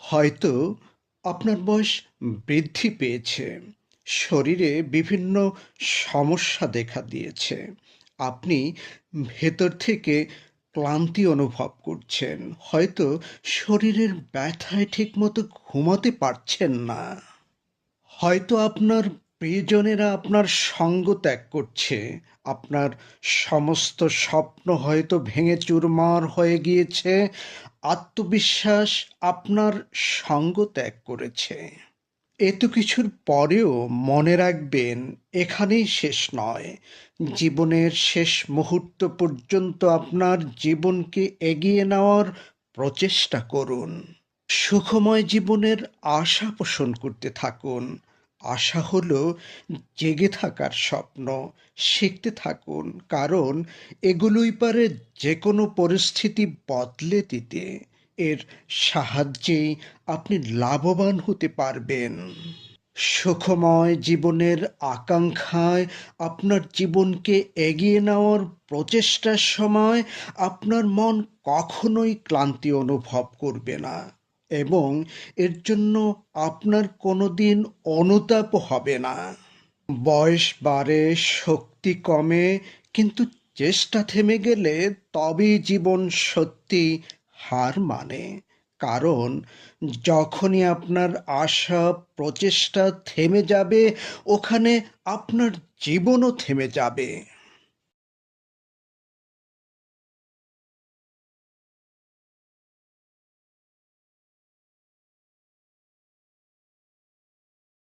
হয়তো আপনার বয়স বৃদ্ধি পেয়েছে, শরীরে বিভিন্ন সমস্যা দেখা দিয়েছে। আপনি ভেতর থেকে ক্লান্তি অনুভব করছেন। হয়তো শরীরের ব্যথায় ঠিকমতো ঘুমাতে পারছেন না। হয়তো আপনার প্রিয়জনেরা আপনার সঙ্গ ত্যাগ করছে। আপনার সমস্ত স্বপ্ন হয়তো ভেঙে চুরমার হয়ে গিয়েছে। আত্মবিশ্বাস আপনার সঙ্গ ত্যাগ করেছে। এত কিছুর পরেও মনে রাখবেন, এখানেই শেষ নয়। জীবনের শেষ মুহূর্ত পর্যন্ত আপনার জীবনকে এগিয়ে নেওয়ার প্রচেষ্টা করুন। সুখময় জীবনের আশা পোষণ করতে থাকুন। আশা হলো জেগে থাকার স্বপ্ন। শিখতে থাকুন, কারণ এগুলোই পারে যে কোনো পরিস্থিতি বদলে দিতে। এর সাহায্যেই আপনি লাভবান হতে পারবেন। সুখময় জীবনের আকাঙ্ক্ষায় আপনার জীবনকে এগিয়ে নেওয়ার প্রচেষ্টার সময় আপনার মন কখনোই ক্লান্তি অনুভব করবে না, এবং এর জন্য আপনার কোনোদিন অনুতাপ হবে না। বয়স বাড়ে, শক্তি কমে, কিন্তু চেষ্টা থেমে গেলে তবেই জীবন সত্যি হার মানে। কারণ যখনই আপনার আশা, প্রচেষ্টা থেমে যাবে, ওখানে আপনার জীবনও থেমে যাবে।